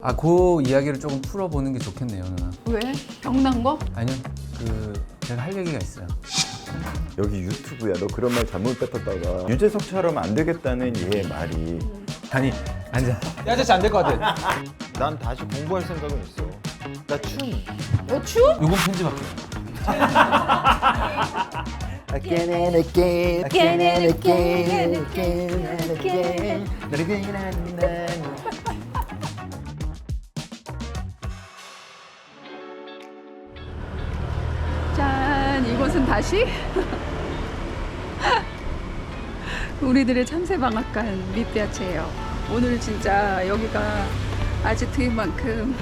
그 이야기를 조금 풀어보는 게 좋겠네요, 누나. 왜? 병난 거? 아니요, 제가 할 얘기가 있어요. 여기 유튜브야. 너 그런 말 잘못 뱉었다가 유재석처럼 안 되겠다는 얘의 말이. 아니, 앉아. 야, 아저씨 안 될 것 같아. 난 다시 공부할 생각은 있어. 나 춤. 너 춤? 요건 편집할게요. Again and again, again and again, again and again, again and again. 짠, 이곳은 다시 우리들의 참새방앗간 밑대야채예요. 오늘 진짜 여기가 아지트인 만큼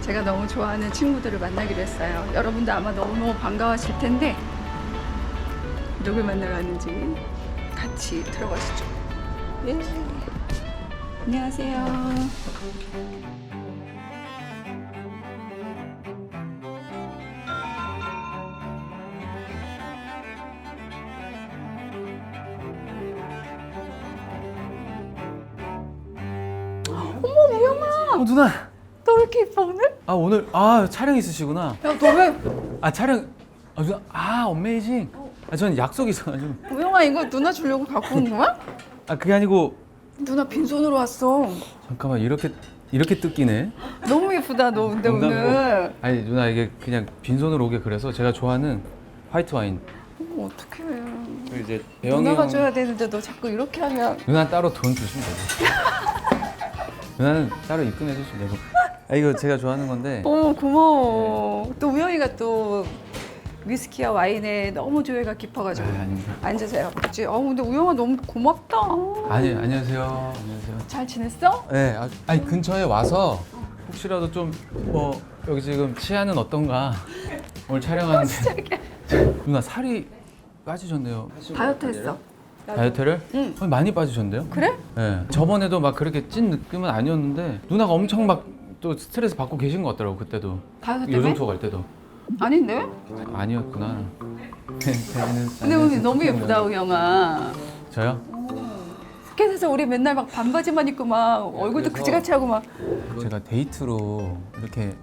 제가 너무 좋아하는 친구들을 만나기로 했어요. 여러분도 아마 너무너무 반가워하실 텐데 누굴 만나러 왔는지 같이 들어가시죠. 예. 안녕하세요. 어머, 우영아. 누나. 너 왜 이렇게 이뻐 오늘? 오늘 촬영 있으시구나. 야, 너 왜? 촬영. 누나. 어메이징. 저는 약속이 있어가지고. 우영아, 이거 누나 주려고 갖고 온 거야? 그게 아니고. 누나 빈손으로 왔어. 잠깐만, 이렇게 뜯기네. 너무 예쁘다, 너 근데 농담이고. 오늘. 아니, 누나, 이게 그냥 빈손으로 오게 그래서 제가 좋아하는 화이트 와인. 어떡해. 그리고 이제 배영이 누나가 형. 줘야 되는데 너 자꾸 이렇게 하면. 누나 따로 돈 주시면 되고. 누나는 따로 입금해 주시면 되고. 이거 제가 좋아하는 건데. 고마워. 또 우영이가 또 위스키와 와인에 너무 조예가 깊어가지고. 아닙니다. 앉으세요. 그치? 근데 우영아 너무 고맙다. 안녕하세요. 안녕하세요. 잘 지냈어? 네, 아니 근처에 와서 혹시라도 좀 여기 지금 치아는 어떤가 오늘 촬영하는데 누나 살이 빠지셨네요. 다이어트 했어. 다이어트를? 응. 많이 빠지셨는데요? 그래? 네. 저번에도 막 그렇게 찐 느낌은 아니었는데 누나가 엄청 막 또 스트레스 받고 계신 것 같더라고 그때도. 다이어트 때문에? 요정 투어 갈 때도. 아닌데? 아니었구나. 근데 오늘 너무 예쁘다, 우영아. 저요? 스케줄에서 우리 맨날 막 반바지만 입고 막 얼굴도 그지같이 하고 막. 제가 데이트로 이렇게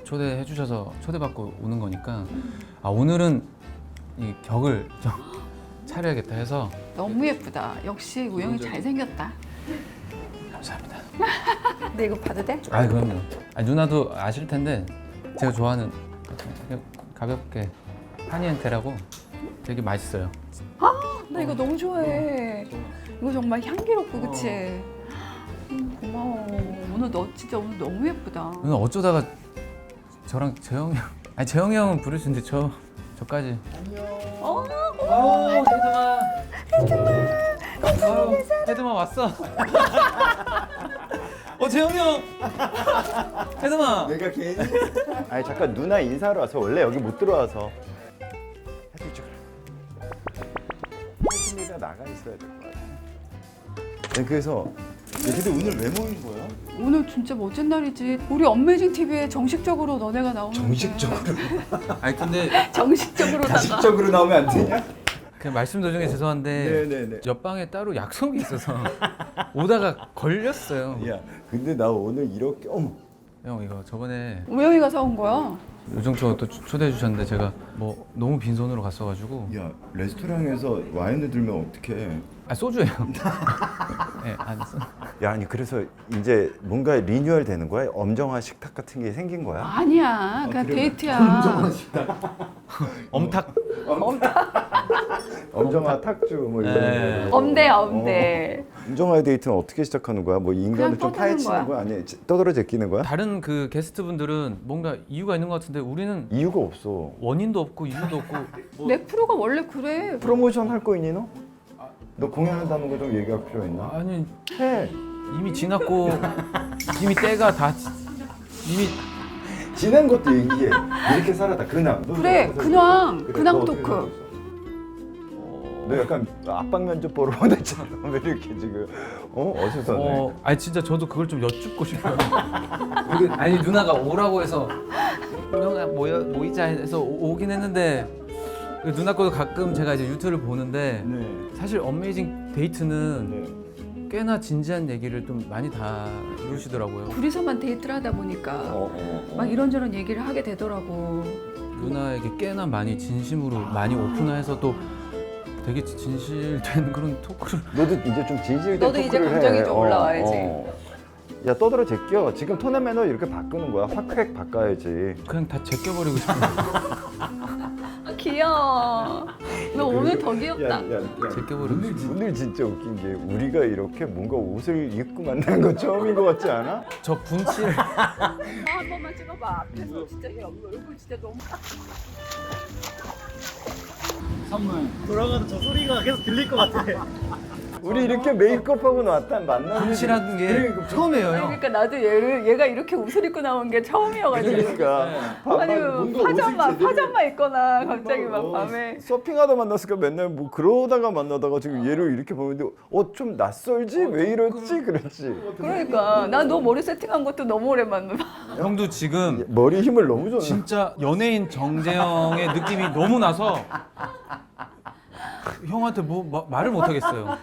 초대해 주셔서 초대받고 오는 거니까 오늘은 이 격을 좀 차려야겠다 해서. 너무 예쁘다. 역시 우영이 잘생겼다. 감사합니다. 근데 이거 봐도 돼? 그럼요. 누나도 아실 텐데 제가 좋아하는 그냥 가볍게 하니엔테라고 되게 맛있어요. 나 이거 너무 좋아해. 이거 정말 향기롭고 그치? 고마워. 오늘 너 진짜 오늘 너무 예쁘다. 누나 어쩌다가 저랑 재영이 형, 재영이 형은 부르시는데 저까지. 헤드마 왔어. 재영이 형. 헤드마. 내가 괜히. 아니 잠깐 누나 인사하러 와서 원래 여기 못 들어와서. 해도 이쪽으로. 혜진이가 나가 있어야 될 것 같아. 네, 그래서 근데 오늘 왜 모인 거야? 오늘 진짜 멋진 날이지. 우리 어메이징 TV에 정식적으로 너네가 나오는 정식적으로. 근데 정식적으로다가. 가식적으로 나오면 안 되냐? 그냥 말씀 도중에 죄송한데 네네네. 옆방에 따로 약속이 있어서 오다가 걸렸어요. 야, 근데 나 오늘 이렇게 어머. 형 이거 저번에 우영이가 사온 거야. 요정 투어 또 초대해 주셨는데 제가 너무 빈손으로 갔어가지고. 야, 레스토랑에서 와인을 들면 어떡해? 소주예요. 네, 야, 아니 그래서 이제 뭔가 리뉴얼 되는 거야? 엄정화 식탁 같은 게 생긴 거야? 아니야. 그냥 그래? 데이트야. 엄탁. 엄정화 탁주 뭐 이런 네. 거. 엄대. 엄정화의 데이트는 어떻게 시작하는 거야? 뭐 인간을 그냥 좀 떠드는 파헤치는 거야. 거야? 아니 떠들어 제끼는 거야? 다른 그 게스트분들은 뭔가 이유가 있는 것 같은데 우리는 이유가 없어. 원인도 없고 이유도 없고. 내 프로가 원래 그래. 프로모션 할 거 있니 너? 너 공연한다는 거 좀 얘기할 필요 있나? 아니 해. 이미 지났고 이미 때가 다 이미. 지난 것도 얘기해. 이렇게 살았다. 그냥. 너 그래, 어떻게 그냥 살고 있어? 그냥 너 어떻게 토크. 살고 있어? 너 약간 압박 면접 보러 오랬잖아. 왜 이렇게 지금 어수선해? 아니 진짜 저도 그걸 좀 여쭙고 싶어요. 아니 누나가 오라고 해서 누나가 모이자 해서 오긴 했는데 누나 거도 가끔 제가 이제 유튜브를 보는데 네. 사실 어메이징 데이트는 네. 꽤나 진지한 얘기를 좀 많이 다루시더라고요. 둘이서만 데이트를 하다 보니까 막 이런저런 얘기를 하게 되더라고. 누나에게 꽤나 많이 진심으로 많이 오픈해서 또 되게 진실된 그런 토크를. 너도 이제 좀 진실된 너도 이제 토크를 감정이 해. 좀 올라와야지. 야 떠들어 제껴. 지금 톤앤 매너 이렇게 바꾸는 거야. 확 바꿔야지. 그냥 다 제껴버리고 싶은 아, 귀여워. 너 오늘 더 귀엽다. 제껴버리고 싶은. 오늘 진짜 웃긴 게 우리가 이렇게 뭔가 옷을 입고 만나는 건 처음인 것 같지 않아? 저 분칠. 나 한 번만 찍어봐. 앞에서 진짜 얼굴 진짜 너무. 돌아가도 저 소리가 계속 들릴 것 같아. 우리 이렇게 메이크업하고 만나는 분칠한 게 처음이에요, 형. 그러니까 나도 얘가 이렇게 옷을 입고 나온 게 처음이어가지고. 그러니까 아니 파자마 입거나 갑자기 막 밤에. 서핑하다 만났을까 맨날 뭐 그러다가 만나다가 지금 얘를 이렇게 보는데 좀 낯설지? 왜 이러지? 그랬지. 그러니까 난 너 머리 세팅한 것도 너무 오랜만에 봐. 형도 지금 머리 힘을 너무 줬네. 진짜 연예인 정재영의 느낌이 너무 나서 형한테 뭐 말을 못 하겠어요.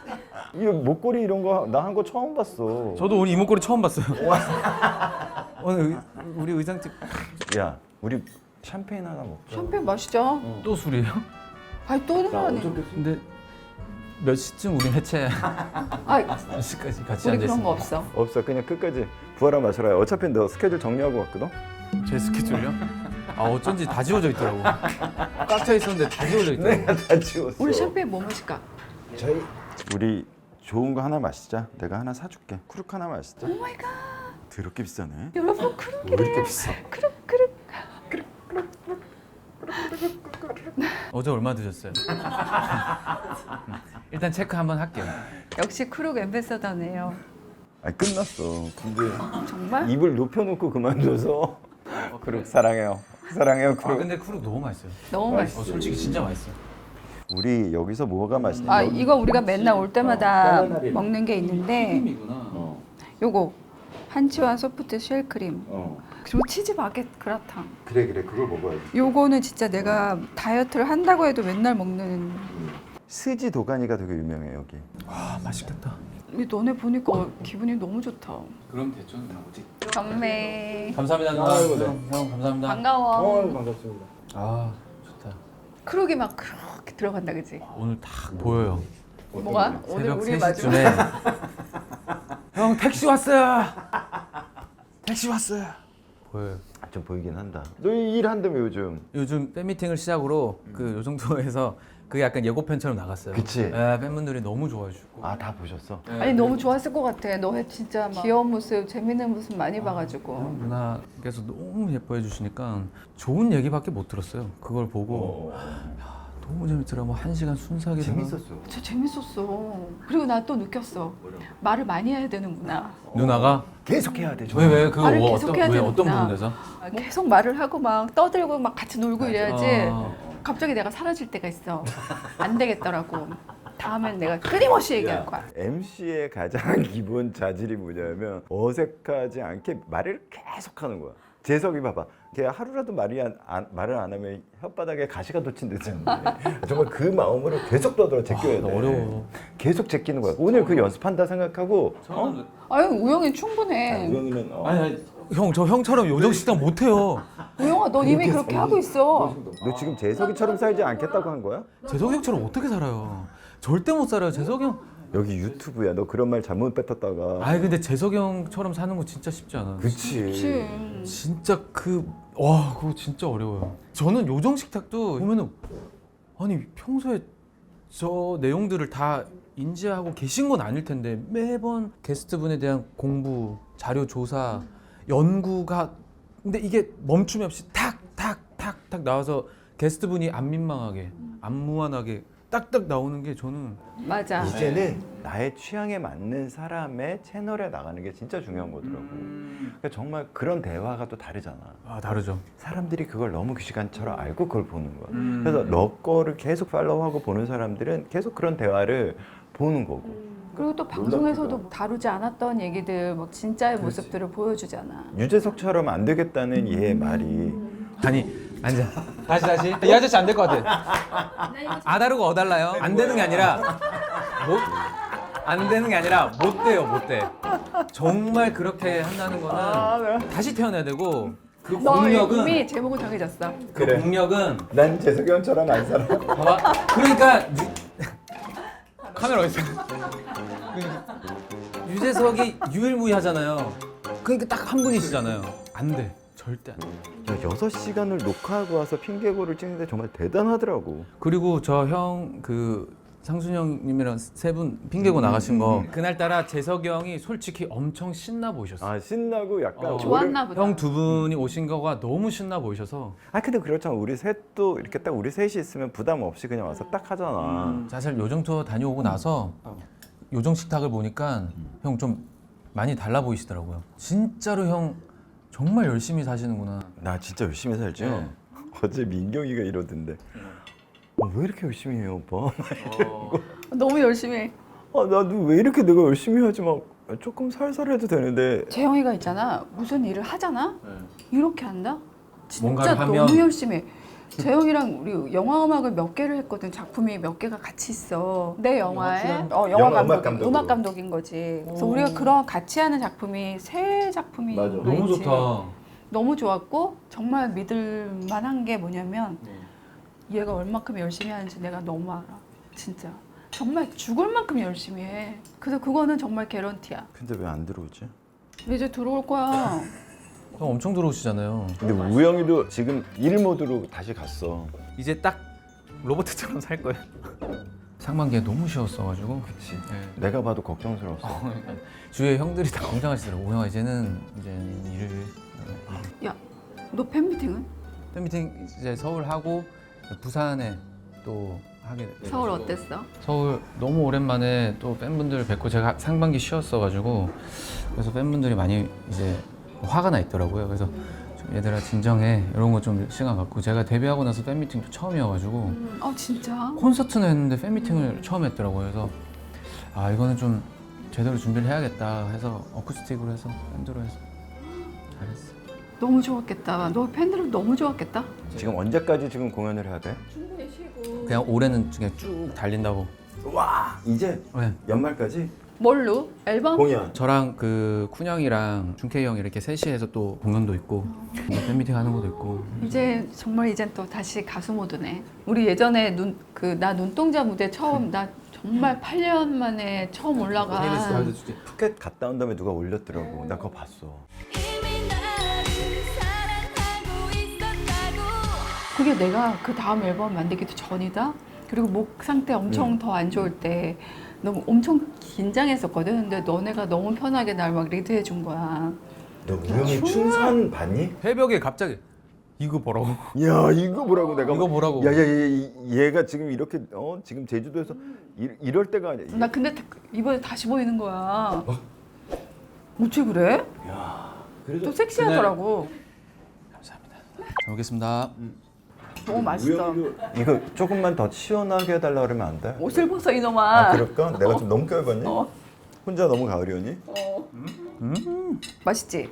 이 목걸이 이런 거 나 한 거 처음 봤어. 저도 오늘 이 목걸이 처음 봤어요. 오늘 우리 의상집 야, 우리 샴페인 하나 먹자. 샴페인 마시자. 또 술이에요? 아니 또 일어나네. 근데 몇 시쯤 우리 해체? 아 몇 시까지 같이 우리 앉아 그런 거 있어? 없어. 없어. 그냥 끝까지 부활아 마셔라. 어차피 너 스케줄 정리하고 왔거든. 제 스케줄요? 아 어쩐지 다 지워져 있더라고. 꽉 차 있었는데 다 지워져 있더라고. 내가 다 지웠어. 우리 샴페인 뭐 마실까? 우리 좋은 거 하나 마시자. 내가 하나 사줄게. 크룩 하나 마시자. 오 마이 갓. 더럽게 비싸네. 여러분 왜 크룩이래. 이렇게 비싸? 크룩. 어제 얼마 드셨어요? 일단 체크 한번 할게요. 역시 크룩 앰베서더네요. 아니 끝났어. 근데 정말? 입을 높여놓고 그만둬서 크룩 사랑해요. 사랑해요 아 크룩. 근데 크루 너무 맛있어요. 너무 맛있어. 솔직히 진짜 맛있어요. 우리 여기서 뭐가 맛있냐? 아 이거 우리가 맨날 올 때마다 까나리. 먹는 게 있는데 크림이구나. 요거 한치와 소프트 쉘크림 그리고 치즈 바게트 그라탕. 그래 그걸 먹어야지. 요거는 진짜 내가 다이어트를 한다고 해도 맨날 먹는. 스지 도가니가 되게 유명해 여기. 아 맛있겠다. 이 너네 보니까 기분이 너무 좋다. 그럼 대충 나오지. 경매. 감사합니다 누나. 아이고, 네. 형 감사합니다. 반가워. 반갑습니다. 아 좋다. 크룩이 막 그렇게 들어간다 그지? 오늘 딱 보여요. 뭐가? 오늘 새벽 우리 3시쯤에 형 택시 왔어요. 택시 왔어요. 보여요. 좀 보이긴 한다. 너 일한다며 요즘. 요즘 팬미팅을 시작으로 그 요정도에서 그게 약간 예고편처럼 나갔어요. 그치. 예, 팬분들이 너무 좋아해 주고. 아 다 보셨어? 아니 너무 좋았을 것 같아. 너 진짜 막 귀여운 모습, 재밌는 모습 많이 봐가지고. 형 누나께서 너무 예뻐해 주시니까 좋은 얘기밖에 못 들었어요. 그걸 보고 야, 너무 재밌더라고. 1시간 순삭이 재밌었어. 진짜 재밌었어. 그리고 나 또 느꼈어. 말을 많이 해야 되는구나. 누나가 계속 해야 돼. 왜 그거 말을 뭐 계속 어떤 해야 왜 어떤 되는구나. 부분에서? 아, 계속 말을 하고 막 떠들고 막 같이 놀고 이래야지. 아. 갑자기 내가 사라질 때가 있어. 안 되겠더라고. 다음엔 내가 끊임없이 얘기할 거야. MC의 가장 기본 자질이 뭐냐면 어색하지 않게 말을 계속 하는 거야. 재석이 봐봐. 걔 하루라도 말을 안 하면 혓바닥에 가시가 돋친다잖아. 정말 그 마음으로 계속 떠들어 제껴야 돼. 어려워. 계속 제끼는 거야. 오늘 그 연습한다 생각하고. 아유 우영이 충분해. 우영이는 아니 형 저 형처럼 요정 식당 못 해요. 우영아 넌 이미 그렇게 하고 있어. 너 지금 재석이처럼 살지 않겠다고 한 거야? 재석이 형처럼 어떻게 살아요? 절대 못 살아요. 재석이 형. 여기 유튜브야. 너 그런 말 잘못 뱉었다가. 아니 근데 재석이 형처럼 사는 거 진짜 쉽지 않아. 그치. 그치. 진짜 그거 진짜 어려워요. 저는 요정 식탁도 보면은 아니 평소에 저 내용들을 다 인지하고 계신 건 아닐 텐데 매번 게스트분에 대한 공부, 자료 조사, 연구가 근데 이게 멈춤이 없이 탁탁탁탁 나와서 게스트분이 안 민망하게, 안 무한하게 딱딱 나오는 게 저는 맞아. 이제는 나의 취향에 맞는 사람의 채널에 나가는 게 진짜 중요한 거더라고. 그러니까 정말 그런 대화가 또 다르잖아. 아 다르죠. 사람들이 그걸 너무 그 시간처럼 알고 그걸 보는 거야. 그래서 너 거를 계속 팔로우하고 보는 사람들은 계속 그런 대화를 보는 거고. 그리고 또 방송에서도 다루지 않았던 얘기들, 막 진짜의 모습들을 보여주잖아. 유재석처럼 안 되겠다는 얘의 말이 아니 앉아. 다시. 이 아저씨 안 될 것 같아. 아다르고 어달라요. 안 되는 게 아니라 뭐 안 되는 게 아니라 못 돼요, 못 돼. 정말 그렇게 한다는 거는 다시 태어나야 되고 그 너 공력은 이미 제목은 정해졌어. 그 그래. 공력은 난 재석이 형처럼 안 살아. 봐봐. 그러니까 카메라 어디 있어? 유재석이 유일무이하잖아요. 그러니까 딱 한 분이시잖아요. 안 돼. 절대 안 돼. 야, 6시간을 녹화하고 와서 핑계고를 찍는데 정말 대단하더라고. 그리고 저 형 그 상순형님이랑 세 분 핑계고 나가신 거 그날따라 재석이 형이 솔직히 엄청 신나 보이셨어요. 아 신나고 약간 좋았나 보다. 형 두 분이 오신 거가 너무 신나 보이셔서 아 근데 그렇잖아. 우리 셋도 이렇게 딱 우리 셋이 있으면 부담 없이 그냥 와서 딱 하잖아. 사실 요정 투어 다녀오고 나서 요정 식탁을 보니까 형 좀 많이 달라 보이시더라고요. 진짜로 형 정말 열심히 사시는구나. 나 진짜 열심히 살죠. 네. 어제 민경이가 이러던데. 왜 이렇게 열심히 해요, 오빠? 너무 열심히 해. 나도 왜 이렇게 내가 열심히 하지 막 조금 살살 해도 되는데. 재영이가 있잖아. 무슨 일을 하잖아? 이렇게 한다? 진짜 뭔가를 하면- 너무 열심히 해. 재영이랑 우리 영화 음악을 몇 개를 했거든. 작품이 몇 개가 같이 있어. 내 영화에 영화 영화 감독, 음악 감독으로. 음악 감독인 거지. 그래서 우리가 그런 같이 하는 작품이 세 작품이 맞아. 너무 있지. 좋다. 너무 좋았고 정말 믿을 만한 게 뭐냐면 얘가 얼마큼 열심히 하는지 내가 너무 알아. 진짜. 정말 죽을 만큼 열심히 해. 그래서 그거는 정말 개런티야. 근데 왜 안 들어오지? 이제 들어올 거야. 형 엄청 들어오시잖아요. 근데 우영이도 지금 일 모드로 다시 갔어. 이제 딱 로버트처럼 살 거예요. 상반기에 너무 쉬웠어가지고. 그치. 네. 내가 봐도 걱정스러웠어. 그러니까 주위에 형들이 다 걱정하시더라고. 오영아 이제는 일을 야, 너 팬미팅은? 팬미팅 이제 서울 하고 부산에 또 하게 됐어요. 서울 어땠어? 서울 너무 오랜만에 또 팬분들 뵙고 제가 상반기 쉬었어가지고 그래서 팬분들이 많이 이제 화가 나 있더라고요. 그래서 좀 얘들아 진정해 이런 거 좀 시간 갖고 제가 데뷔하고 나서 팬미팅도 처음이어가지고 진짜? 콘서트는 했는데 팬미팅을 처음 했더라고요. 그래서 아 이거는 좀 제대로 준비를 해야겠다 해서 어쿠스틱으로 해서 밴드로 해서 잘했어. 너무 좋았겠다. 너 팬들은 너무 좋았겠다. 지금 언제까지 지금 공연을 해야 돼? 충분히 쉬고. 그냥 올해는 그냥 쭉 달린다고. 와 이제 네. 연말까지 뭘로? 앨범? 공연. 저랑 그 쿤 형이랑 준케이 형 이렇게 셋이 해서 또 공연도 있고 팬미팅 하는 것도 있고. 이제 정말 이젠 또 다시 가수 모드네. 우리 예전에 나 눈동자 무대 처음 나 정말 8년 만에 처음 올라가. 푸켓 갔다 온 다음에 누가 올렸더라고. 나 그거 봤어. 이미 나를 사랑하고 있었다고 그게 내가 그 다음 앨범 만들기도 전이다. 그리고 목 상태 엄청 더 안 좋을 때 너무 엄청 긴장했었거든. 근데 너네가 너무 편하게 날 막 리드해 준 거야. 너 우영이 춘산 봤니? 새벽에 갑자기 이거 보라고. 야 이거 보라고 내가. 이거 보라고. 야야 얘가 지금 이렇게 지금 제주도에서 이럴 때가 아니야. 나 근데 이번에 다시 보이는 거야. 어째 그래? 그래도 또 섹시하더라고. 감사합니다. 잘 먹겠습니다. 너무 맛있어. 우영이도 이거 조금만 더 시원하게 해달라 그러면 안 돼? 옷을 벗어 이놈아. 아 그럴까? 내가 좀 너무 껴입었니? 어. 혼자 너무 가을이었니? 맛있지?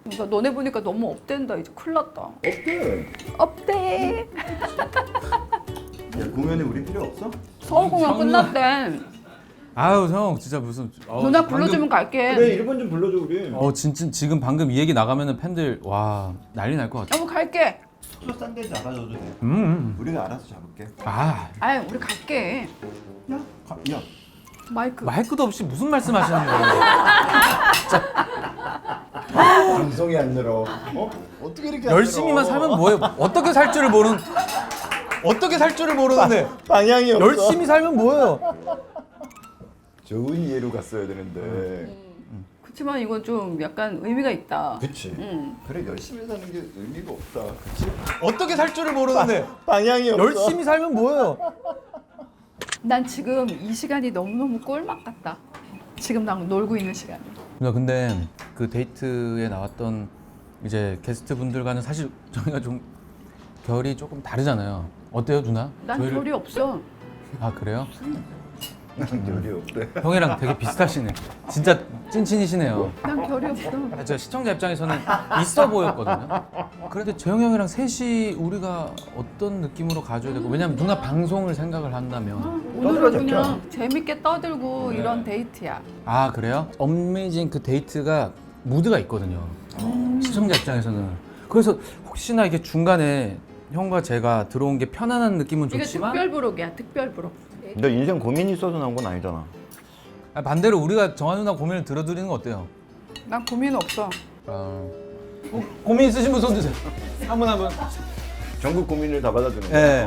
그러니까 너네 보니까 너무 업된다. 이제 큰일 났다. 없대. 업돼. 야 공연에 우리 필요 없어? 서울 공연 끝났대. 아유 형 진짜 무슨 누나 불러주면 갈게. 그래 1번 좀 불러줘 우리. 진짜 지금 방금 이 얘기 나가면은 팬들 와 난리 날 것 같아. 여보 갈게. 서로 싼 데서 알아줘도 돼. 우리가 알아서 잡을게. 아 아이 우리 갈게. 야. 마이크. 마이크도 없이 무슨 말씀하시는 거예요? 방송이 안 늘어. 어떻게 이렇게 안 열심히만 늘어? 살면 뭐예요? 어떻게 살 줄을 모르는데 방향이 없어. 열심히 살면 뭐예요? 좋은 이해로 갔어야 되는데. 그렇지만 이건 좀 약간 의미가 있다. 그치. 응. 그래 열심히 사는 게 의미가 없다. 그치? 어떻게 살 줄을 모르는데 방향이 없어. 열심히 살면 뭐예요? 난 지금 이 시간이 너무너무 꿀맛 같다. 지금 나 놀고 있는 시간. 누나 근데 그 데이트에 나왔던 이제 게스트 분들과는 사실 저희가 좀 결이 조금 다르잖아요. 어때요 누나? 난 저희를- 별이 없어. 아 그래요? 결이 없대. 형이랑 되게 비슷하시네. 진짜 찐친이시네요. 난 결이 없어. 아, 저 시청자 입장에서는 있어 보였거든요. 그래도 재영 형이랑 셋이 우리가 어떤 느낌으로 가져야 되고, 왜냐면 누나 방송을 생각을 한다면. 오늘은 그냥 재밌게 떠들고 이런 데이트야. 아 그래요? 어메이징 그 데이트가 무드가 있거든요. 시청자 입장에서는. 그래서 혹시나 이게 중간에 형과 제가 들어온 게 편안한 느낌은 이게 좋지만 특별 부록이야, 특별 부록. 너 인생 고민이 있어서 나온 건 아니잖아. 아, 반대로 우리가 정한 누나 고민을 들어드리는 건 어때요? 난 고민 없어. 고민 있으신 분 손 드세요. 한 분 한 분. 전국 고민을 다 받아주는 거야. 네.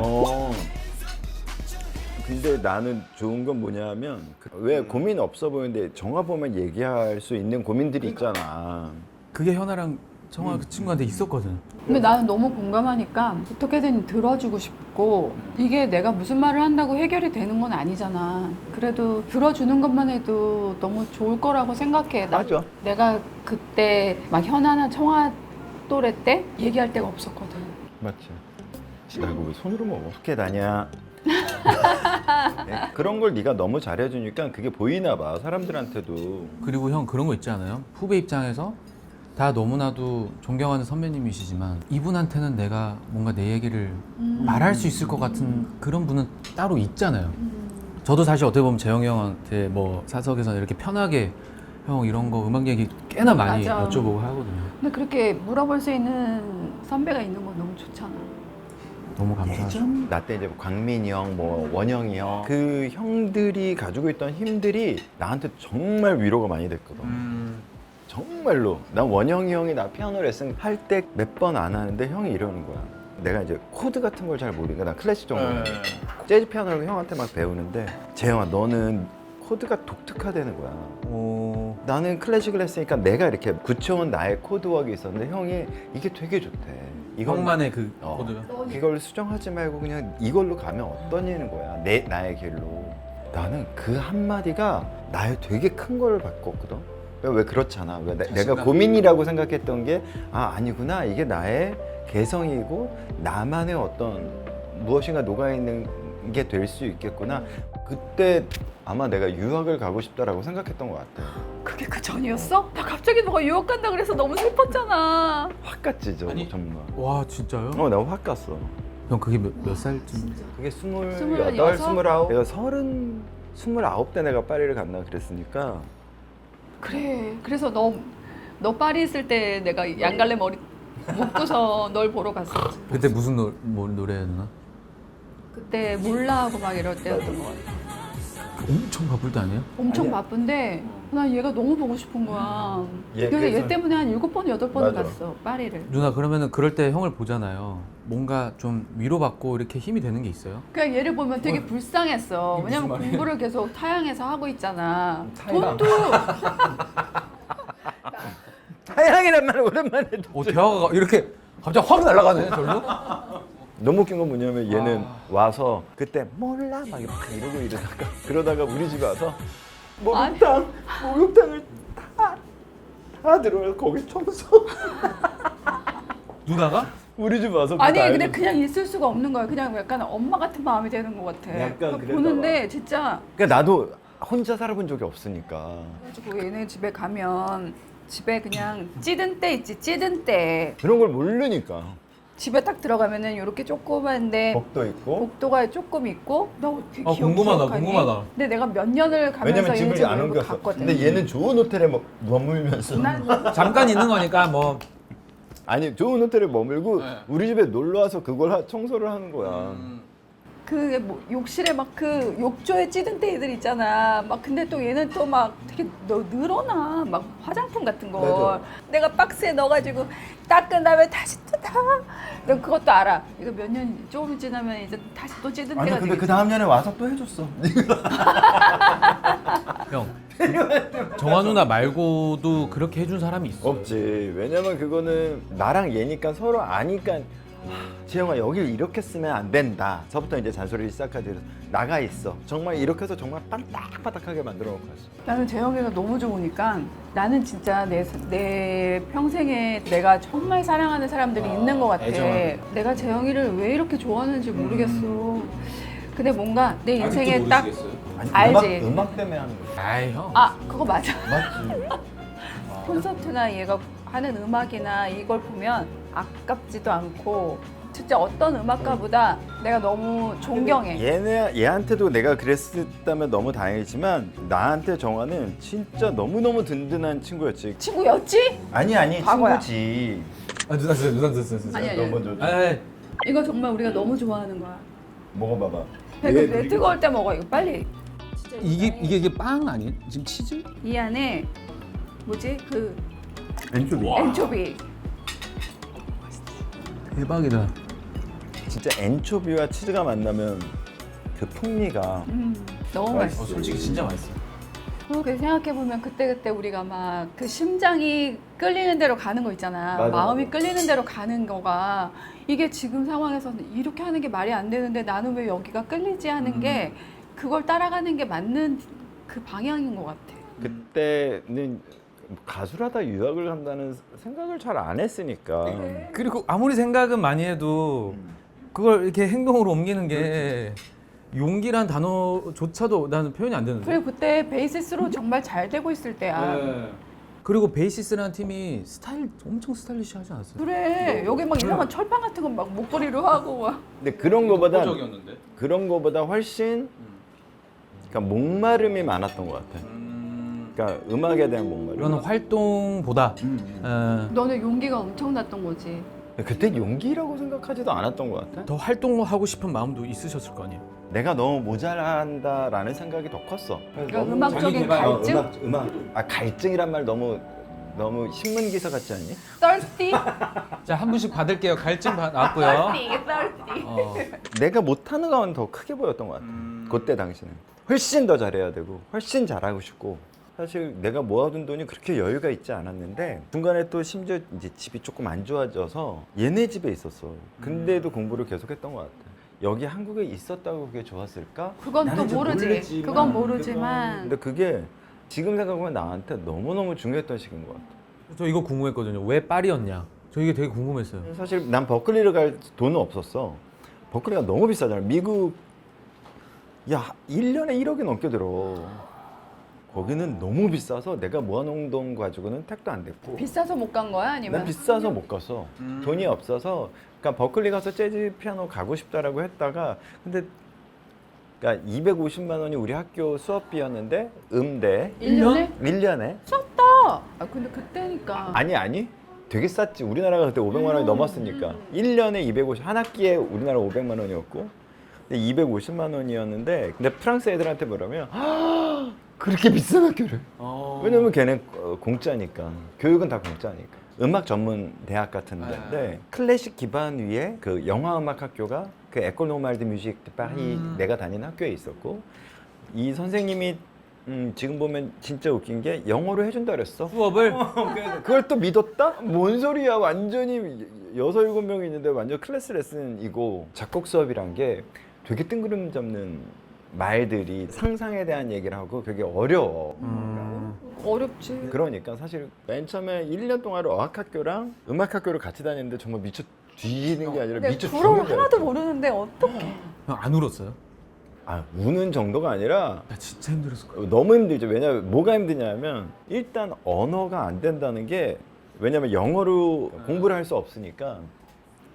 근데 나는 좋은 건 뭐냐면 왜 고민 없어 보이는데 정화 보면 얘기할 수 있는 고민들이 있잖아. 그게 현아랑 정화 그 친구한테 있었거든. 근데 나는 너무 공감하니까 어떻게든 들어주고 싶고, 이게 내가 무슨 말을 한다고 해결이 되는 건 아니잖아. 그래도 들어주는 것만 해도 너무 좋을 거라고 생각해. 맞아. 내가 그때 막 현아나 청아 또래 때 얘기할 데가 없었거든. 맞지. 나 이거 왜 손으로 먹어? 어떻게 다냐? 네, 그런 걸 네가 너무 잘해주니까 그게 보이나 봐 사람들한테도. 그리고 형 그런 거 있지 않아요? 후배 입장에서 다 너무나도 존경하는 선배님이시지만 이분한테는 내가 뭔가 내 얘기를 말할 수 있을 것 같은 그런 분은 따로 있잖아요. 저도 사실 어떻게 보면 재영이 형한테 뭐 사석에서 이렇게 편하게 형 이런 거 음악 얘기 꽤나 많이 맞아. 여쭤보고 하거든요. 근데 그렇게 물어볼 수 있는 선배가 있는 건 너무 좋잖아. 너무 감사하죠. 나 때 이제 광민이 형, 뭐 원영이 형, 그 형들이 가지고 있던 힘들이 나한테 정말 위로가 많이 됐거든. 정말로. 난 원영이 형이 나 피아노 레슨 할 때 몇 번 안 하는데 형이 이러는 거야. 내가 이제 코드 같은 걸 잘 모르니까 난 클래식 정도는 재즈 피아노를 형한테 막 배우는데, 재영아 너는 코드가 독특하다는 거야. 나는 클래식을 했으니까 내가 이렇게 굳혀온 나의 코드웍이 있었는데 형이 이게 되게 좋대. 형만의 그 코드가. 이걸 수정하지 말고 그냥 이걸로 가면 어떠냐는 거야. 나의 길로. 나는 그 한마디가 나의 되게 큰 걸 바꿨거든. 왜 그렇잖아. 왜 내가 고민이라고 생각했던 게 아니구나. 이게 나의 개성이고 나만의 어떤 무엇인가 녹아있는 게 될 수 있겠구나. 그때 아마 내가 유학을 가고 싶다라고 생각했던 것 같아. 그게 그 전이었어? 나 갑자기 너가 유학 간다 그래서 너무 슬펐잖아. 확 갔지 저 아니, 정말. 와 진짜요? 내가 확 갔어. 형 그게 몇 살쯤? 그게 28, 28? 29. 내가 29때 내가 파리를 갔나 그랬으니까. 그래. 그래서 너 파리 있을 때 내가 양갈래 머리 묶고서 널 보러 갔었지. 그때 무슨 노래 누나? 그때 몰라 하고 막 이럴 때였던 것 같아. 엄청 바쁠 때 아니에요? 엄청 아니야. 바쁜데 난 얘가 너무 보고 싶은 거야. 얘 그래서 얘 그래서- 때문에 한 7번, 8번 맞아. 갔어, 파리를. 누나 그러면은 그럴 때 형을 보잖아요. 뭔가 좀 위로받고 이렇게 힘이 되는 게 있어요? 그냥 얘를 보면 되게 불쌍했어. 이게 왜냐면 무슨 말이에요? 공부를 계속 타향에서 하고 있잖아. 타향. 돈도 타향이란 말을 오랜만에 듣 대화가 이렇게 갑자기 확 날아가네 절로? 너무 웃긴 건 뭐냐면 얘는 와서 그때 몰라 막 이러고 그러다가 우리 집에 와서 목욕탕을 다 들어요. 거기 청소. 누나가? 우리 집 와서 아니 그거 다 근데 알고. 그냥 있을 수가 없는 거야. 그냥 약간 엄마 같은 마음이 되는 것 같아. 약간 그러니까 그랬나 보는데 봐. 진짜 그러니까 나도 혼자 살아본 적이 없으니까. 그래가지고 얘네 집에 가면 집에 그냥 찌든 때 있지, 찌든 때. 그런 걸 모르니까. 집에 딱 들어가면은 이렇게 조그만데 복도 있고. 복도가 조금 있고. 나 어떻게 아, 궁금하다, 기억하니? 궁금하다. 근데 내가 몇 년을 가면서 왜냐면 얘네 집을 집에 안 옮겼어. 갔거든. 근데 얘는 좋은 호텔에 머물면서 난 잠깐 있는 거니까 뭐. 아니 좋은 호텔에 머물고 네. 우리 집에 놀러 와서 그걸 청소를 하는 거야. 그 뭐 욕실에 막 그 욕조에 찌든 때들 있잖아. 막 근데 또 얘는 또 막 되게 늘어나. 막 화장품 같은 거. 맞아. 내가 박스에 넣어가지고 닦은 다음에 다시 또 다. 너 그것도 알아. 이거 몇 년 조금 지나면 이제 다시 또 찌든 때가 아니 근데 되겠지. 그 다음 년에 와서 또 해줬어. 형. 정화 누나 말고도 그렇게 해준 사람이 있어. 없지. 왜냐면 그거는 나랑 얘니까 서로 아니까. 지영아 여길 이렇게 쓰면 안 된다. 서부터 이제 잔소리를 시작하지. 그래서 나가 있어. 정말 이렇게 해서 정말 반딱반딱하게 만들어 놓고 왔어. 나는 재영이가 너무 좋으니까 나는 진짜 내 평생에 내가 정말 사랑하는 사람들이 있는 것 같아. 애정하는. 내가 재영이를 왜 이렇게 좋아하는지 모르겠어. 근데 뭔가 내 인생에 딱 아니, 알지? 음악 때문에 하는 거야. 아이 형. 아 그거 맞아. 맞지? 콘서트나 얘가 하는 음악이나 이걸 보면 아깝지도 않고 진짜 어떤 음악가보다 내가 너무 존경해. 얘한테도 내가 그랬다면 너무 다행이지만 나한테 정화는 진짜 너무너무 든든한 친구였지. 친구였지? 아니 과거야. 친구지. 아 누나 누나. 아니, 아니. 너 먼저 줘. 아이. 이거 정말 우리가 너무 좋아하는 거야. 먹어봐봐. 왜 뜨거울 때 먹어 이거 빨리. 이게 빵 아니? 지금 치즈? 이 안에 뭐지 그 엔초비. 엔초비. 대박이다. 진짜 엔초비와 치즈가 만나면 그 풍미가 너무 맛있어. 솔직히 진짜 맛있어. 그렇게 생각해 보면 그때 우리가 막 그 심장이 끌리는 대로 가는 거 있잖아. 맞아, 마음이 맞아. 끌리는 대로 가는 거가 이게 지금 상황에서는 이렇게 하는 게 말이 안 되는데 나는 왜 여기가 끌리지 하는 게 그걸 따라가는 게 맞는 그 방향인 것 같아. 그때는 가수라다 유학을 한다는 생각을 잘 안 했으니까. 그리고 아무리 생각은 많이 해도 그걸 이렇게 행동으로 옮기는 게 용기란 단어조차도 나는 표현이 안 되는데. 그리고 그때 베이시스로 정말 잘 되고 있을 때야. 네. 그리고 베이시스라는 팀이 엄청 스타일리시하지 않았어요? 그래 여기 막 이상한 철판 같은 거 막 목걸이로 하고 막. 근데 그런 거보다 적이었는데. 그런 거보다 훨씬 그러니까 목마름이 많았던 것 같아. 그러니까 음악에 대한 목마름. 이런 활동보다 너는 용기가 엄청났던 거지. 그때 용기라고 생각하지도 않았던 것 같아. 더 활동하고 싶은 마음도 있으셨을 거 아니에요? 내가 너무 모자란다라는 생각이 더 컸어. 그러니까 음악적인 갈증? 갈증이란 말 너무 신문 기사 같지 않니? thirsty? 자, 한 분씩 받을게요. 갈증 나왔고요. thirsty. 내가 못하는 건 더 크게 보였던 것 같아. 그때 당시는 훨씬 더 잘해야 되고 훨씬 잘하고 싶고 사실 내가 모아둔 돈이 그렇게 여유가 있지 않았는데 중간에 또 심지어 이제 집이 조금 안 좋아져서 얘네 집에 있었어. 근데도 공부를 계속했던 것 같아. 여기 한국에 있었다고 그게 좋았을까? 그건 또 나는 좀 모르지. 모르지만 그건 모르지만. 근데 그게 지금 생각하면 나한테 너무너무 중요했던 시기인 것 같아. 저 이거 궁금했거든요. 왜 파리였냐? 저 이게 되게 궁금했어요. 사실 난 버클리를 갈 돈은 없었어. 버클리가 너무 비싸잖아. 미국 야 1년에 1억이 넘게 들어. 거기는 너무 비싸서 내가 모아놓은 돈 가지고는 택도 안 됐고 비싸서 못 간 거야? 난 아니면? 비싸서 못 갔어. 돈이 없어서 그러니까 버클리 가서 재즈 피아노 가고 싶다라고 했다가 근데 그러니까 250만 원이 우리 학교 수업비였는데 음대 1년에? 1년에 쌌다. 아 근데 그때니까. 아니 되게 쌌지. 우리나라가 그때 500만 원이 넘었으니까 1년에 250 한 학기에 우리나라 500만 원이었고 근데 250만 원이었는데 근데 프랑스 애들한테 뭐라면 그렇게 비싼 학교를 왜냐면 걔는 공짜니까 교육은 다 공짜니까 음악 전문 대학 같은 데인데 클래식 기반 위에 그 영화 음악 학교가 그 에콜 노말 드 뮤직 드 파리 내가 다니는 학교에 있었고 이 선생님이 지금 보면 진짜 웃긴 게 영어로 해준다 그랬어. 수업을 그걸 또 믿었다? 뭔 소리야. 완전히 6-7명이 있는데 완전 클래스 레슨이고 작곡 수업이란 게 되게 뜬구름 잡는 말들이 상상에 대한 얘기를 하고 되게 어려워. 어렵지. 그러니까 사실 맨 처음에 1년 동안 어학학교랑 음악학교를 같이 다녔는데 정말 미쳐 뒤지는 게 아니라 근데 미쳐 불어 죽는 줄 하나도 알았어. 모르는데 어떡해. 형 안 울었어요? 아, 우는 정도가 아니라 나 진짜 힘들었을 거야. 너무 힘들죠. 왜냐면 뭐가 힘드냐면 일단 언어가 안 된다는 게 왜냐면 영어로 공부를 할 수 없으니까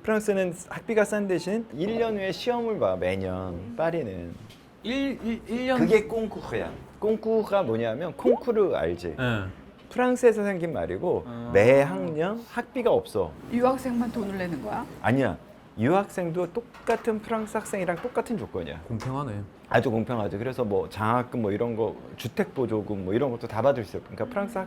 프랑스는 학비가 싼 대신 1년 후에 시험을 봐 매년 파리는 1년 그게 콩쿠르야. 콩쿠르가 뭐냐면 콩쿠르 알지? 예. 프랑스에서 생긴 말이고 매 학년 학비가 없어. 유학생만 돈을 내는 거야? 아니야. 유학생도 똑같은 프랑스 학생이랑 똑같은 조건이야. 공평하네. 아주 공평하죠. 그래서 뭐 장학금 뭐 이런 거 주택 보조금 뭐 이런 것도 다 받을 수 있고 그러니까 프랑스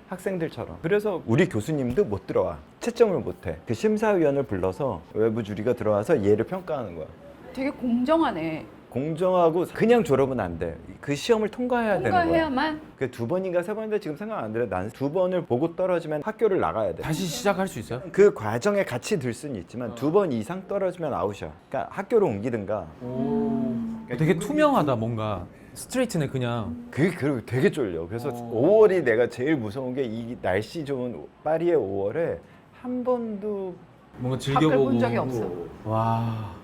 학생들처럼. 그래서 우리 교수님도 못 들어와. 채점을 못 해. 그 심사위원을 불러서 외부 주리가 들어와서 얘를 평가하는 거야. 되게 공정하네. 공정하고 그냥 졸업은 안 돼. 그 시험을 통과해야 되는 거야. 통과해야만. 그 2번인가 3번인데 지금 생각 안 들어. 난 2번을 보고 떨어지면 학교를 나가야 돼. 다시 시작할 수 있어요? 그 과정에 같이 들 수는 있지만 2번 이상 떨어지면 아웃이야. 그러니까 학교를 옮기든가. 되게 투명하다 뭔가. 스트레이트네 그냥. 그리고 되게 쫄려. 그래서 5월이 내가 제일 무서운 게 이 날씨 좋은 파리의 5월에 한 번도 뭔가 밖을 즐겨보고. 본 적이 없어. 와.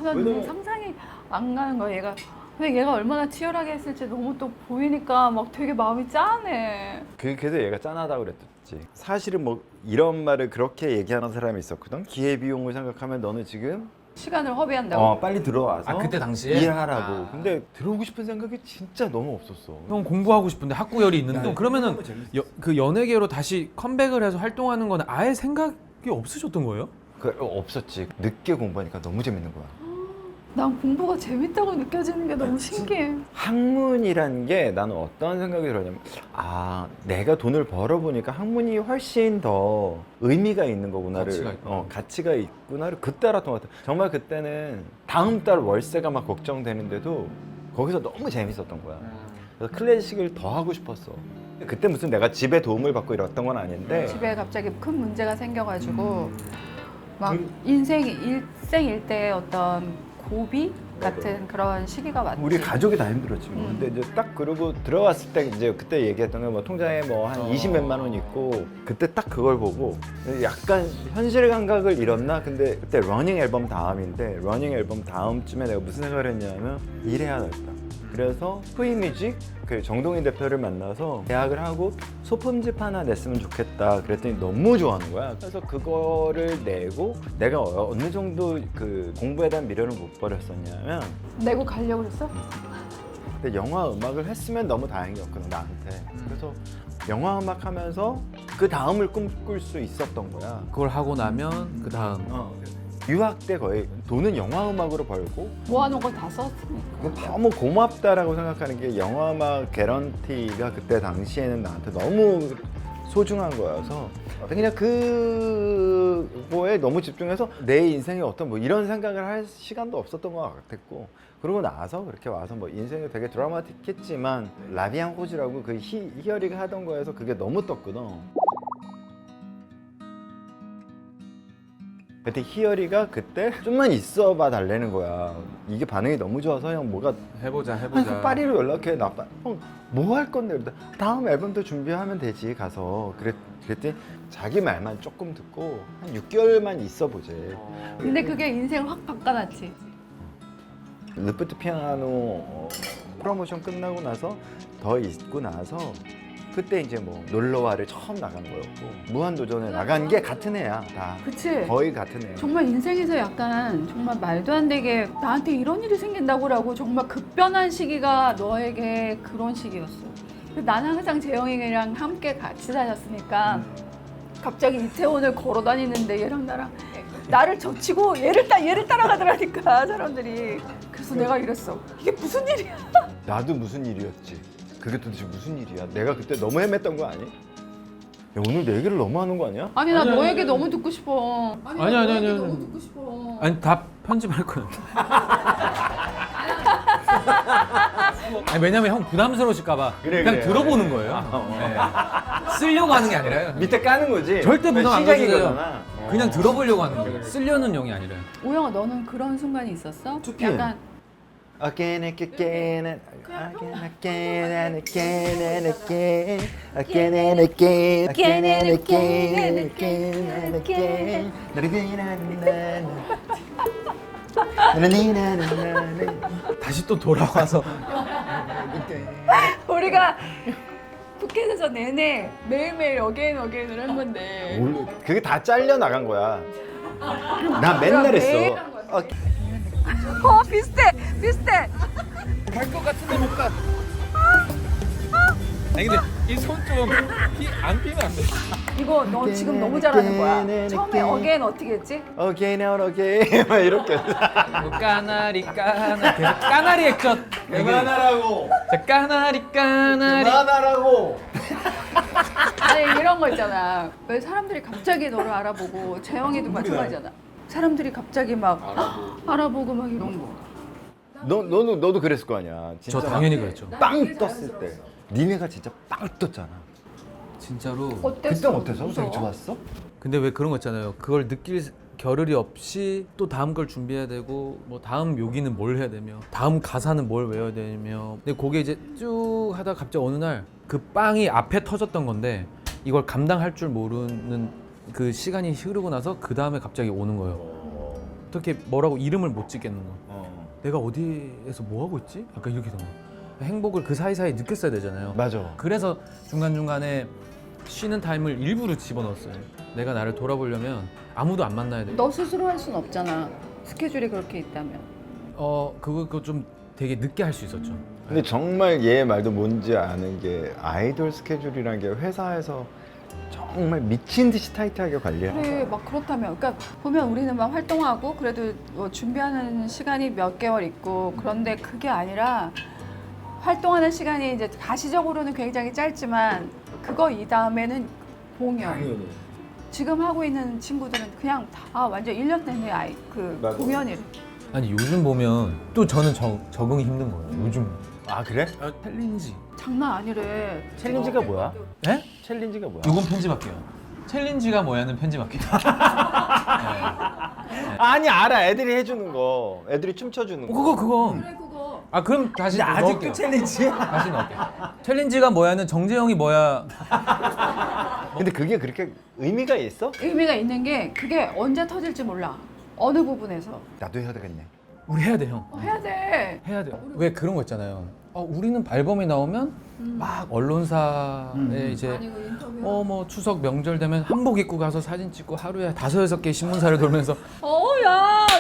난 너무 상상이 안 가는 거야. 얘가 근데 얘가 얼마나 치열하게 했을지 너무 또 보이니까 막 되게 마음이 짠해. 그래서 얘가 짠하다고 그랬지. 사실은 뭐 이런 말을 그렇게 얘기하는 사람이 있었거든. 기회비용을 생각하면 너는 지금 시간을 허비한다고. 빨리 들어와서 아, 그때 당시에? 일하라고. 아. 근데 들어오고 싶은 생각이 진짜 너무 없었어. 형 공부하고 싶은데 학구열이 있는데 네. 그러면은 너무 재밌었어. 그 연예계로 다시 컴백을 해서 활동하는 건 아예 생각이 없으셨던 거예요? 없었지. 늦게 공부하니까 너무 재밌는 거야. 난 공부가 재밌다고 느껴지는 게 너무 신기해. 학문이란 게 나는 어떤 생각이 들었냐면 내가 돈을 벌어보니까 학문이 훨씬 더 의미가 있는 거구나를 가치가 있구나. 가치가 있구나를 그때 알았던 것 같아. 정말 그때는 다음 달 월세가 막 걱정되는데도 거기서 너무 재밌었던 거야. 그래서 클래식을 더 하고 싶었어. 그때 무슨 내가 집에 도움을 받고 이랬던 건 아닌데 집에 갑자기 큰 문제가 생겨가지고 막 일생일대의 어떤 고비 같은 그런 시기가 왔지. 우리 가족이 다 힘들었지 뭐. 근데 이제 딱 그러고 들어왔을 때 이제 그때 얘기했던 게 뭐 통장에 뭐 한 20몇만 원 있고 그때 딱 그걸 보고 약간 현실 감각을 잃었나? 근데 그때 러닝 앨범 다음인데 러닝 앨범 다음쯤에 내가 무슨 생각을 했냐면 일해야겠다. 그래서 후이뮤직 그 정동인 대표를 만나서 계약을 하고 소품집 하나 냈으면 좋겠다. 그랬더니 너무 좋아하는 거야. 그래서 그거를 내고 내가 어느 정도 그 공부에 대한 미련을 못 버렸었냐면 내고 가려고 그랬어? 근데 영화 음악을 했으면 너무 다행이었거든 나한테. 그래서 영화 음악 하면서 그 다음을 꿈꿀 수 있었던 거야. 그걸 하고 나면 그 다음 유학 때 거의 돈은 영화 음악으로 벌고 모아놓은 거 다 썼으니까. 너무 고맙다라고 생각하는 게 영화 음악 개런티가 그때 당시에는 나한테 너무 소중한 거여서 그냥 그거에 너무 집중해서 내 인생에 어떤 뭐 이런 생각을 할 시간도 없었던 것 같았고 그러고 나서 그렇게 와서 뭐 인생이 되게 드라마틱했지만 라비앙 호즈라고 그 희열이가 하던 거에서 그게 너무 떴거든. 그때 희열이가 그때 좀만 있어봐 달래는 거야. 이게 반응이 너무 좋아서 형 뭐가 해보자 형 파리로 연락해. 형 뭐 할 건데? 그러다 다음 앨범도 준비하면 되지 가서. 그랬더니 자기 말만 조금 듣고 한 6개월만 있어 보재. 근데 그게 인생을 확 바꿔놨지. 르프트 피아노 프로모션 끝나고 나서 더 있고 나서 그때 이제 뭐 놀러와를 처음 나간 거였고 무한도전에 나간 게 같은 애야 다. 그치? 거의 같은 애. 정말 인생에서 약간 정말 말도 안 되게 나한테 이런 일이 생긴다고라고 정말 급변한 시기가 너에게 그런 시기였어. 나는 항상 재영이랑 함께 같이 다녔으니까 갑자기 이태원을 걸어 다니는데 얘랑 나랑 나를 젖히고 얘를 따라가더라니까 사람들이. 그래서 내가 이랬어. 이게 무슨 일이야? 나도 무슨 일이었지. 그게 도대체 무슨 일이야? 내가 그때 너무 헤맸던 거 아니? 야, 오늘 내 얘기를 너무 하는 거 아니야? 아니 나 너 얘기 너무 듣고 싶어. 아니, 나 아니, 너 아니, 얘기 아니. 너무 듣고 싶어. 아니 다 편집할 거예요. 아니, 왜냐면 형 부담스러우실까봐 그래, 그냥 그래. 들어보는 거예요. 네. 쓰려고 하는 게 아니라요. 밑에 까는 거지? 절대 부담 안 가지세요. 시작이거잖아. 그냥 들어보려고 하는 거예요. 쓰려는 용이 아니라요. 오영아 너는 그런 순간이 있었어? 2PM. 약간 Again and again and again and again and again again and again again and again and again and again 다시 또 돌아와서 우리가 푸켓에서 내내 매일매일 어게인을 한 건데 그게 다 잘려 나간 거야. 나 맨날 매일 했어. 한 비슷해 갈 것 같은데 못 가. 아니 근데 이 손 좀 안 피면 안 돼. 이거 너 지금 너무 잘하는 거야. 처음에 어게인 어떻게 했지? Again and again 막 이렇게. 뭐 까나리 계속 까나리 액션. 그만하라고. 자, 까나리. 그만하라고. 아니 이런 거 있잖아. 왜 사람들이 갑자기 너를 알아보고 재영이도 마찬가지잖아. 사람들이 갑자기 막 알아보고 막 이런 거. 너도 그랬을 거 아니야. 진짜 저 당연히 그랬죠. 빵 떴을 때. 니네가 진짜 빵 떴잖아. 진짜로. 어땠어? 그때 어땠어? 무서워? 되게 좋았어? 근데 왜 그런 거 있잖아요. 그걸 느낄 겨를이 없이 또 다음 걸 준비해야 되고 뭐 다음 묘기는 뭘 해야 되며 다음 가사는 뭘 외워야 되며 근데 그게 이제 쭉 하다가 갑자기 어느 날 그 빵이 앞에 터졌던 건데 이걸 감당할 줄 모르는 그 시간이 흐르고 나서 그 다음에 갑자기 오는 거예요. 어떻게 뭐라고 이름을 못 짓겠는 거. 내가 어디에서 뭐 하고 있지? 약간 이렇게 된 거야. 행복을 그 사이사이 느꼈어야 되잖아요. 맞아. 그래서 중간중간에 쉬는 타임을 일부러 집어넣었어요. 내가 나를 돌아보려면 아무도 안 만나야 돼. 너 스스로 할 순 없잖아. 스케줄이 그렇게 있다면. 그거 좀 되게 늦게 할 수 있었죠. 근데 정말 얘 말도 뭔지 아는 게 아이돌 스케줄이라는 게 회사에서 정말 미친 듯이 타이트하게 관리를 그래 하잖아. 막 그렇다면 그러니까 보면 우리는 막 활동하고 그래도 뭐 준비하는 시간이 몇 개월 있고 그런데 그게 아니라 활동하는 시간이 이제 가시적으로는 굉장히 짧지만 그거 이 다음에는 공연. 지금 하고 있는 친구들은 그냥 다 완전 1년 내내 맞아. 공연이래. 아니 요즘 보면 또 저는 적응이 힘든 거예요. 요즘 아 그래? 챌린지. 장난 아니래. 챌린지가 뭐야? 네? 챌린지가 뭐야? 이건 편집할게요. 챌린지가 뭐야는 편집할게요. 아니 알아. 애들이 해주는 거. 애들이 춤춰주는 거. 그거. 그래 그거. 아 그럼 다시 아직도 넣을게요. 챌린지? 다시 넣을게요. 챌린지가 뭐야는 정재영이 뭐야. 근데 그게 그렇게 의미가 있어? 의미가 있는 게 그게 언제 터질지 몰라. 어느 부분에서. 나도 해야 되겠네. 우리 해야 돼 형. 해야 돼. 해야 돼요. 왜 그런 거 있잖아요. 우리는 발범이 나오면 막 언론사에 이제 아니 그 인터뷰. 뭐 추석 명절 되면 한복 입고 가서 사진 찍고 하루에 5-6개 신문사를 돌면서 야,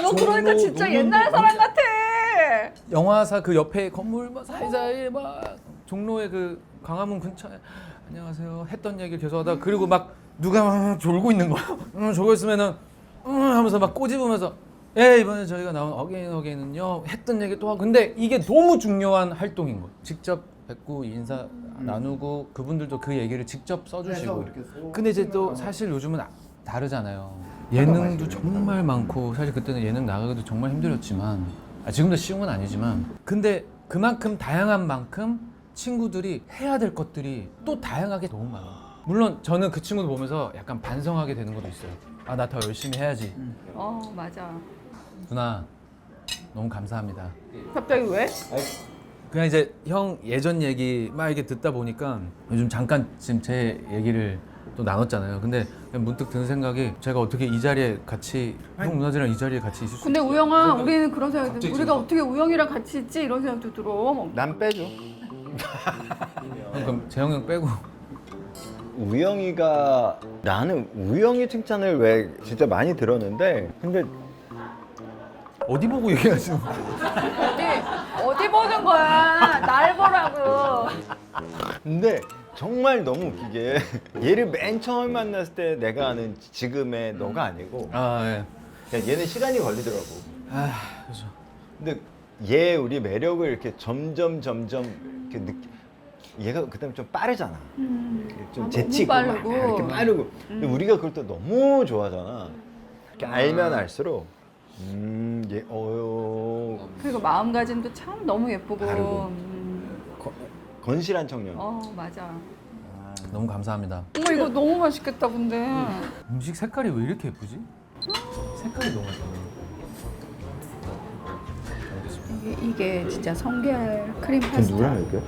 너 그러니까 진짜 옛날 사람 같아. 영화사 그 옆에 건물 막 사이사이에 막 종로에 그 광화문 근처에 안녕하세요 했던 얘기를 계속하다가 그리고 막 누가 막 졸고 있는 거야. 졸고 있으면은 하면서 막 꼬집으면서 이번에 저희가 나온 어게인은요 했던 얘기 또 하고 근데 이게 너무 중요한 활동인 거예요. 직접 뵙고 인사 나누고 그분들도 그 얘기를 직접 써주시고 근데 이제 또 사실 요즘은 다르잖아요. 예능도 정말 많고 사실 그때는 예능 나가기도 정말 힘들었지만 지금도 쉬운 건 아니지만 근데 그만큼 다양한 만큼 친구들이 해야 될 것들이 또 다양하게 너무 많아. 물론 저는 그 친구들 보면서 약간 반성하게 되는 것도 있어요. 나 더 열심히 해야지. 맞아. 누나 너무 감사합니다. 갑자기 왜? 그냥 이제 형 예전 얘기 막 이렇게 듣다 보니까 요즘 잠깐 지금 제 얘기를 또 나눴잖아요. 근데 그냥 문득 드는 생각이 제가 어떻게 이 자리에 같이 형 누나들이랑 이 자리에 같이 있을 수 근데 우영아, 우리는 그런 생각이 들어. 갑자기 우리가 어떻게 우영이랑 같이 있지? 이런 생각도 들어. 난 빼줘. 그럼 재영 형 빼고 우영이가 나는 우영이 칭찬을 왜 진짜 많이 들었는데 근데 어디 보고 얘기하시는 어디 보는 거야? 날 보라고. 근데 정말 너무 웃기게 얘를 맨 처음 만났을 때 내가 아는 지금의 너가 아니고 예. 그냥 얘는 시간이 걸리더라고. 그죠. 근데 얘 우리 매력을 이렇게 점점 이렇게 얘가 그다음에 좀 빠르잖아. 좀 재치있고 막 빠르고. 이렇게 빠르고. 근데 우리가 그걸 또 너무 좋아하잖아. 이렇게 알면 알수록 얘 그리고 마음가짐도 참 너무 예쁘고. 다르고. 건실한 청년. 맞아. 너무 감사합니다. 어머 이거 너무 맛있겠다 근데. 음식 색깔이 왜 이렇게 예쁘지? 색깔이 너무 예뻐. 이게 진짜 성게알 크림 파스타. 누구야 이게?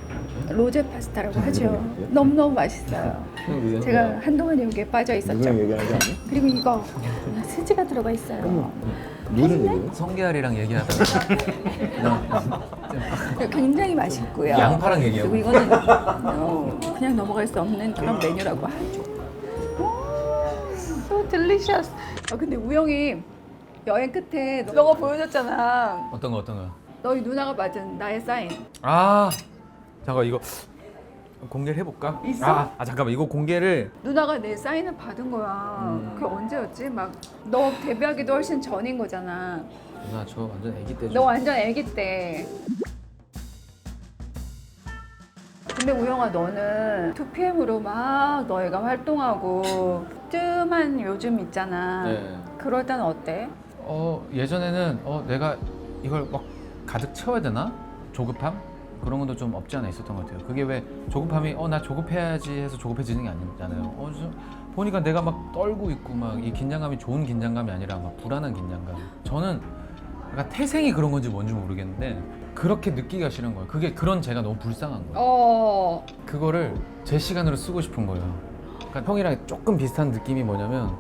로제 파스타라고 하죠. 너무너무 맛있어요. 제가 한동안 여기에 빠져 있었죠. 누구랑 얘기하는 게 아니야? 그리고 이거 스지가 들어가 있어요. 누구는 얘기해? 성게알이랑 얘기하다가 굉장히 맛있고요. 양파랑 얘기하고. 그리고 이거는 그냥 넘어갈 수 없는 그런 메뉴라고 하죠. So delicious. 근데 우영이 여행 끝에 너가 보여줬잖아. 어떤 거? 너희 누나가 받은 나의 사인. 잠깐 이거 공개를 해볼까? 있어? 잠깐만 이거 공개를 누나가 내 사인을 받은 거야. 그게 언제였지? 막 너 데뷔하기도 훨씬 전인 거잖아. 누나 저 완전 애기 때죠. 너 완전 애기 때. 근데 우영아 너는 2PM으로 막 너희가 활동하고 뜸한 요즘 있잖아. 네. 그럴 때는 어때? 예전에는 내가 이걸 막 가득 채워야 되나? 조급함? 그런 것도 좀 없지 않아 있었던 것 같아요. 그게 왜 조급함이 나 조급해야지 해서 조급해지는 게 아니잖아요. 보니까 내가 막 떨고 있고 막 이 긴장감이 좋은 긴장감이 아니라 막 불안한 긴장감. 저는 약간 태생이 그런 건지 뭔지 모르겠는데 그렇게 느끼기가 싫은 거예요. 그런 제가 너무 불쌍한 거예요. 그거를 제 시간으로 쓰고 싶은 거예요. 그러니까 형이랑 조금 비슷한 느낌이 뭐냐면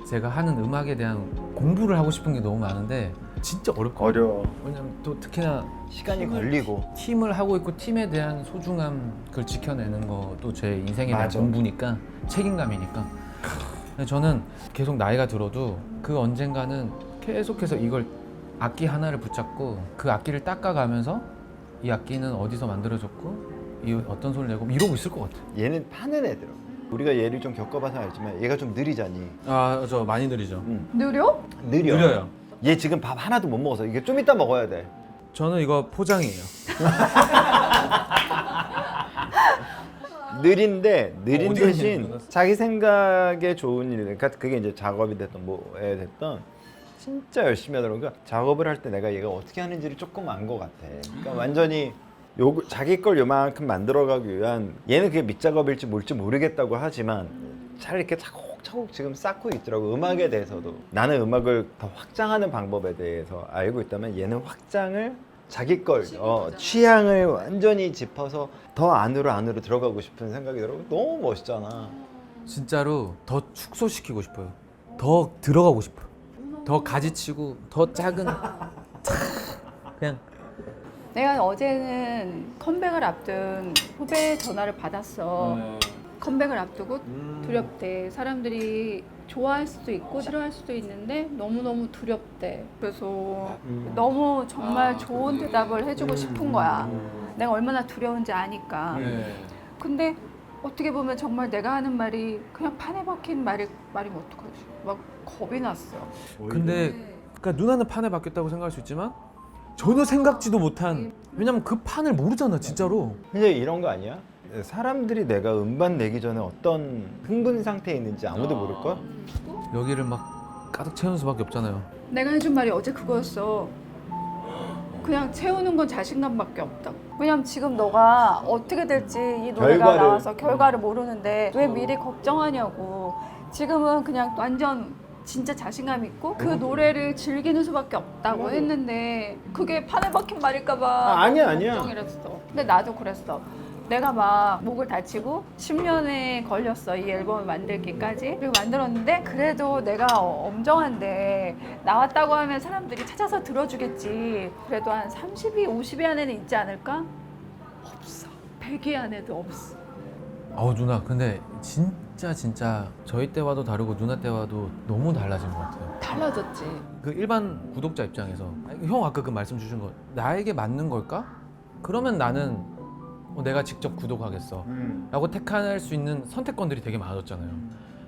제가 하는 음악에 대한 공부를 하고 싶은 게 너무 많은데 진짜 어렵거든요. 어려워. 왜냐면 또 특히나 시간이 걸리고. 팀을 하고 있고 팀에 대한 소중함 그걸 지켜내는 것도 제 인생에 대한 맞아. 공부니까 책임감이니까. 근데 저는 계속 나이가 들어도 그 언젠가는 계속해서 이걸 악기 하나를 붙잡고 그 악기를 닦아가면서 이 악기는 어디서 만들어졌고 이 어떤 소리를 내고 이러고 있을 것 같아요. 얘는 파는 애들. 우리가 얘를 좀 겪어봐서 알지만 얘가 좀 느리잖니. 아, 저 많이 느리죠. 느려? 느려. 느려요. 얘 지금 밥 하나도 못 먹어서 이게 좀 이따 먹어야 돼. 저는 이거 포장이에요. 느린데 느린 어디 대신 갔냐, 자기 생각에 좋은 일, 그러니까 그게 이제 작업이 됐던 뭐에 됐던 진짜 열심히 하더라고요. 그러니까 작업을 할 때 내가 얘가 어떻게 하는지를 조금 안 것 같아. 그러니까 완전히 자기 걸 요만큼 만들어가기 위한 얘는 그게 밑작업일지 뭘지 모르겠다고 하지만 잘 이렇게 차곡차곡 지금 쌓고 있더라고. 음악에 대해서도 나는 음악을 더 확장하는 방법에 대해서 알고 있다면 얘는 확장을 자기 걸 취향을 완전히 짚어서 더 안으로 들어가고 싶은 생각이 들어요. 너무 멋있잖아. 진짜로 더 축소시키고 싶어요. 더 들어가고 싶어요. 더 가지치고 더 작은 그냥 내가 어제는 컴백을 앞둔 후배 전화를 받았어. 컴백을 앞두고 두렵대. 사람들이 좋아할 수도 있고 싫어할 수도 있는데 너무너무 두렵대. 그래서 너무 정말 좋은 대답을 해주고 싶은 거야. 내가 얼마나 두려운지 아니까. 근데 어떻게 보면 정말 내가 하는 말이 그냥 판에 박힌 말이면 어떡하지? 막 겁이 났어. 근데 그러니까 누나는 판에 바뀌었다고 생각할 수 있지만 전혀 생각지도 못한 왜냐면 그 판을 모르잖아 진짜로. 근데 이런 거 아니야? 사람들이 내가 음반 내기 전에 어떤 흥분 상태에 있는지 아무도 모를걸? 여기를 막 가득 채우는 수밖에 없잖아요. 내가 해준 말이 어제 그거였어. 그냥 채우는 건 자신감밖에 없다. 왜냐면 지금 너가 어떻게 될지 이 노래가 결과를. 나와서 결과를 모르는데 왜 미리 걱정하냐고. 지금은 그냥 완전 진짜 자신감 있고 그 노래를 즐기는 수밖에 없다고 했는데 그게 판에 박힌 말일까봐 아니야. 걱정이랬어. 근데 나도 그랬어. 내가 막 목을 다치고 10년에 걸렸어 이 앨범을 만들기까지. 그리고 만들었는데 그래도 내가 엄정한데 나왔다고 하면 사람들이 찾아서 들어주겠지. 그래도 한 30위 50위 안에는 있지 않을까? 없어. 100위 안에도 없어. 누나 근데 진짜 저희 때와도 다르고 누나 때와도 너무 달라진 것 같아요. 달라졌지. 그 일반 구독자 입장에서 형 아까 그 말씀 주신 거 나에게 맞는 걸까? 그러면 나는 내가 직접 구독하겠어 라고 택할 수 있는 선택권들이 되게 많아졌잖아요.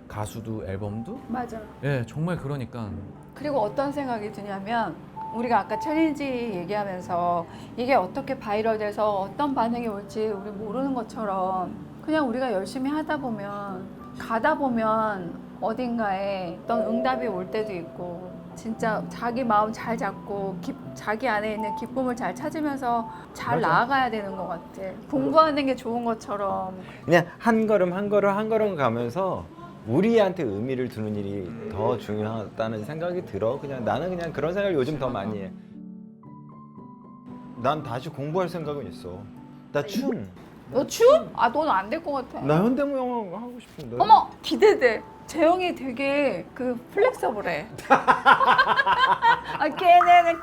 가수도 앨범도 맞아. 예 정말 그러니까 그리고 어떤 생각이 드냐면 우리가 아까 챌린지 얘기하면서 이게 어떻게 바이럴 돼서 어떤 반응이 올지 우리 모르는 것처럼 그냥 우리가 열심히 하다 보면 가다 보면 어딘가에 어떤 응답이 올 때도 있고 진짜 자기 마음 잘 잡고 자기 안에 있는 기쁨을 잘 찾으면서 잘 나아가야 되는 것 같아. 공부하는 게 좋은 것처럼. 그냥 한 걸음 가면서 우리한테 의미를 두는 일이 더 중요하다는 생각이 들어. 그냥 나는 그냥 그런 생각을 요즘 더 많이 해. 난 다시 공부할 생각은 있어. 나 춤. 너 춤? 아, 너는 안 될 것 같아. 나 현대무용 하고 싶은데. 어머, 기대돼. 재영이 되게 그 플렉서블해. 아, 걔네는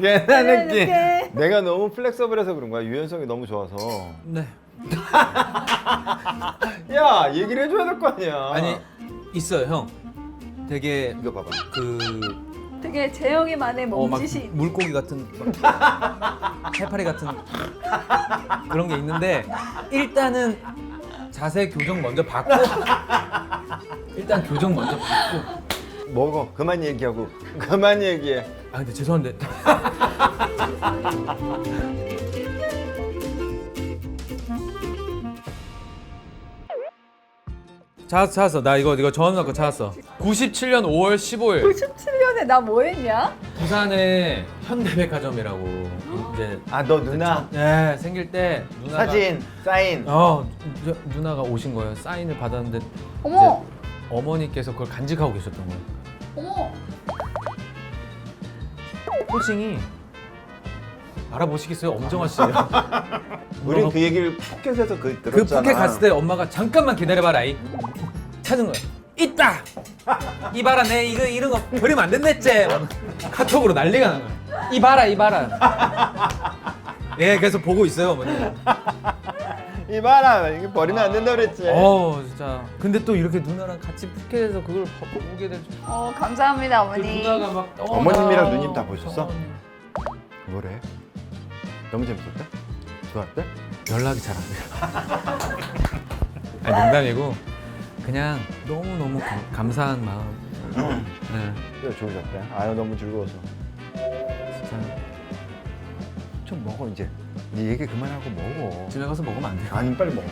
얘는 내가 너무 플렉서블해서 그런 거야. 유연성이 너무 좋아서. 네 야, 얘기를 해줘야 될 거 아니야. 아니 있어요 형. 되게 이거 봐봐. 되게 재영이만의 막 몸짓이. 물고기 같은 막 해파리 같은 그런 게 있는데 일단은 자세 교정 먼저 받고 일단 교정 먼저 받고 먹어. 그만 얘기하고. 그만 얘기해. 아 근데 죄송한데 찾았어 나 이거 전화 거 찾았어. 97년 5월 15일 97년에 나 뭐 했냐? 부산의 현대백화점이라고 이제 아, 너 누나 네 생길 때 누나가 사진, 사인. 누나가 오신 거예요. 사인을 받았는데 어머! 이제 어머니께서 그걸 간직하고 계셨던 거예요. 어머! 홀싱이 알아보시겠어요? 엄정화 씨예요. 우린 그 얘기를 푸켓에서 그 들었잖아. 푸켓 갔을 때 엄마가 잠깐만 기다려봐라 이 찾은 거야. 없다. 이봐라 내 이런 거 버리면 안 된댔지. 카톡으로 난리가 난 거야. 이봐라. 예, 계속 보고 있어요 어머니. 이봐라 이게 버리면 안 된다 그랬지. 진짜. 근데 또 이렇게 누나랑 같이 푸켓에서 그걸 보게 될 줄. 감사합니다 그 어머니. 누나가 막 어머님이랑 누님 다 보셨어? 어머니. 뭐래? 너무 재밌었대? 좋았대? 연락이 잘 안 돼요. 아니, 농담이고 그냥 너무 감사한 마음. 네, 좋으셨대? 아유 너무 즐거워서. 진짜 좀 먹어 이제. 네 얘기 그만하고 먹어. 집에 가서 먹으면 안 돼요. 아니 빨리 먹어.